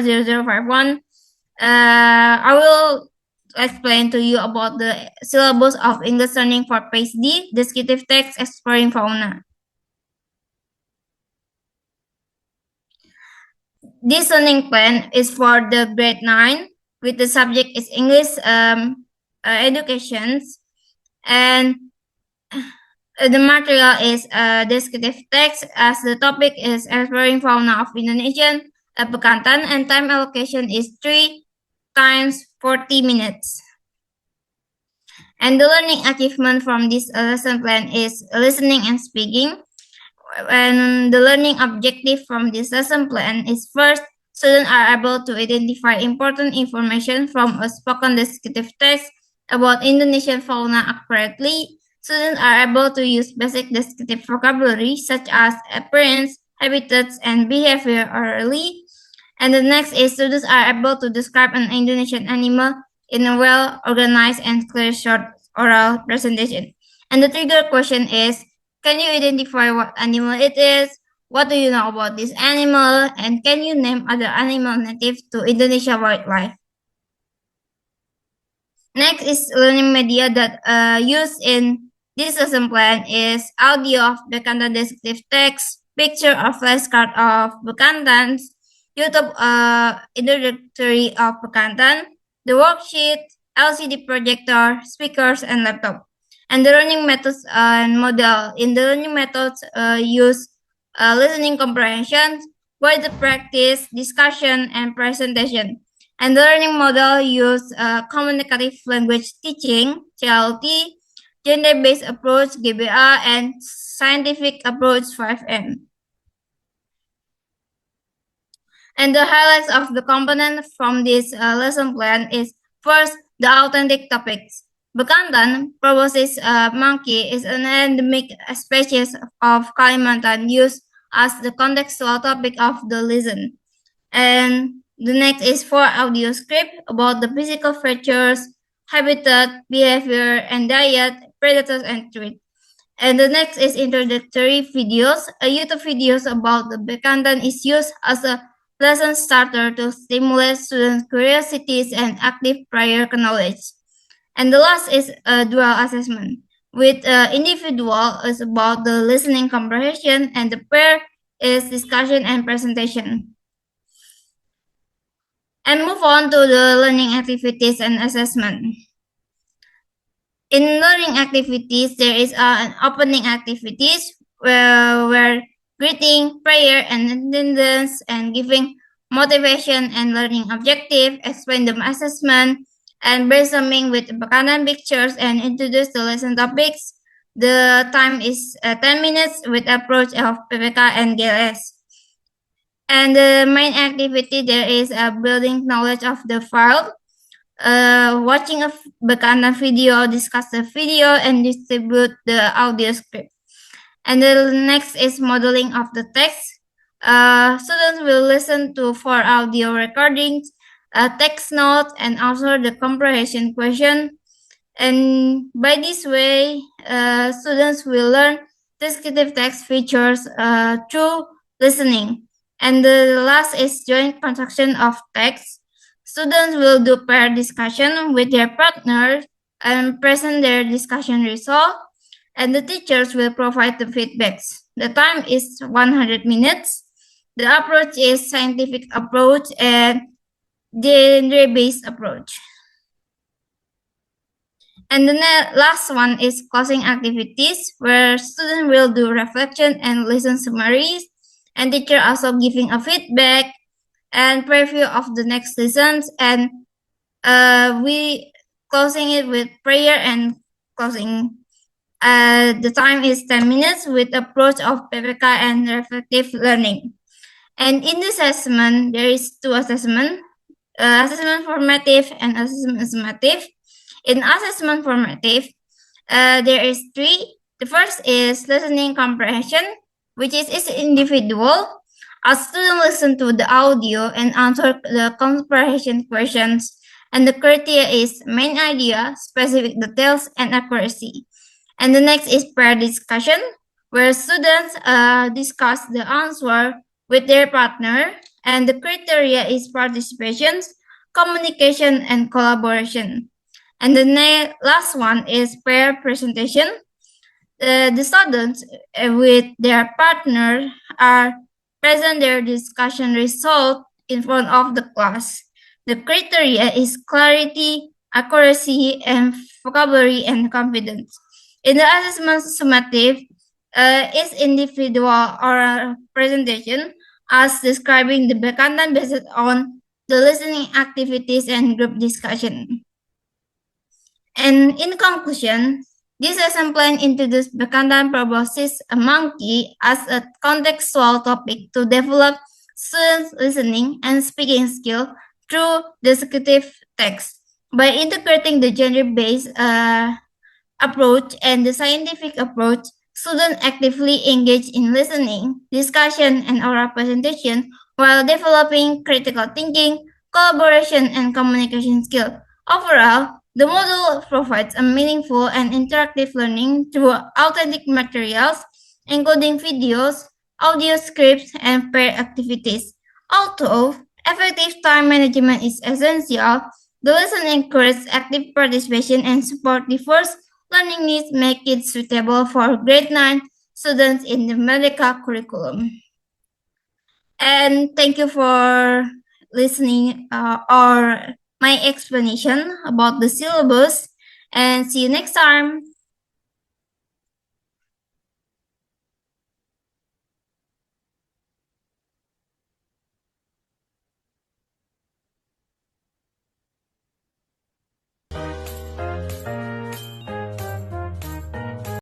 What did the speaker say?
0051. I will explain to you about the syllabus of English learning for PhD, descriptive text, exploring fauna. This learning plan is for the grade 9, with the subject is English education, and the material is descriptive text, as the topic is exploring fauna of Indonesian Bekantan, and time allocation is 3 times 40 minutes. And the learning achievement from this lesson plan is listening and speaking. And the learning objective from this lesson plan is first, students are able to identify important information from a spoken descriptive text about Indonesian fauna accurately. Students are able to use basic descriptive vocabulary such as appearance, habitats, and behavior orally. And the next is students are able to describe an Indonesian animal in a well-organized and clear short oral presentation. And the trigger question is, can you identify what animal it is? What do you know about this animal? And can you name other animal native to Indonesia wildlife? Next is learning media that used in this lesson plan is audio of Bekantan descriptive text, picture or flashcard of Bekantan, YouTube introductory of Bekantan, the worksheet, LCD projector, speakers, and laptop. And the learning methods and model. In the learning methods, use listening comprehension, word practice, discussion, and presentation. And the learning model use communicative language teaching, CLT, gender-based approach, GBA, and scientific approach, 5M. And the highlights of the component from this lesson plan is, first, the authentic topics. Bekantan, proboscis monkey, is an endemic species of Kalimantan used as the contextual topic of the lesson. And the next is for audio script about the physical features, habitat, behavior, and diet, predators, and threat. And the next is introductory videos. A YouTube videos about the Bekantan is used as a lesson starter to stimulate students' curiosities and active prior knowledge. And the last is a dual assessment. With individual is about the listening comprehension, and the pair is discussion and presentation. And move on to the learning activities and assessment. In learning activities, there is an opening activities where greeting, prayer, and attendance, and giving motivation and learning objective, explain the assessment, and brainstorming with Bekantan pictures and introduce the lesson topics. The time is 10 minutes with approach of PPK and GLS. And the main activity there is building knowledge of the file, watching a Bekantan video, discuss the video, and distribute the audio script. And the next is modeling of the text. Students will listen to 4 audio recordings, text note, and answer the comprehension question. And by this way, students will learn descriptive text features through listening. And the last is joint construction of text. Students will do pair discussion with their partners and present their discussion result, and the teachers will provide the feedbacks. The time is 100 minutes. The approach is scientific approach and genre-based approach. And the last one is closing activities, where students will do reflection and listen summaries, and teacher also giving a feedback and preview of the next lessons, and we closing it with prayer and closing. The time is 10 minutes with approach of PPK and reflective learning. And in this assessment, there is 2 assessment, assessment formative and assessment summative. In assessment formative, there is 3. The first is listening comprehension, which is individual. A student listen to the audio and answer the comprehension questions, and the criteria is main idea, specific details, and accuracy. And the next is pair discussion, where students discuss the answer with their partner, And the criteria is participation, communication, and collaboration. And the last one is pair presentation. The students with their partner are present their discussion result in front of the class. The criteria is clarity, accuracy, and vocabulary and confidence. In the assessment summative, is individual oral presentation as describing the content based on the listening activities and group discussion. And in conclusion, this lesson plan introduced Bekantan proboscis, a monkey, as a contextual topic to develop students' listening and speaking skill through descriptive text. By integrating the gender-based approach and the scientific approach, students actively engage in listening, discussion, and oral presentation while developing critical thinking, collaboration, and communication skills. Overall, the model provides a meaningful and interactive learning through authentic materials, including videos, audio scripts, and pair activities. Although effective time management is essential, the lesson encourages active participation and support diverse learning needs make it suitable for grade 9 students in the medical curriculum. And thank you for listening or my explanation about the syllabus, and see you next time.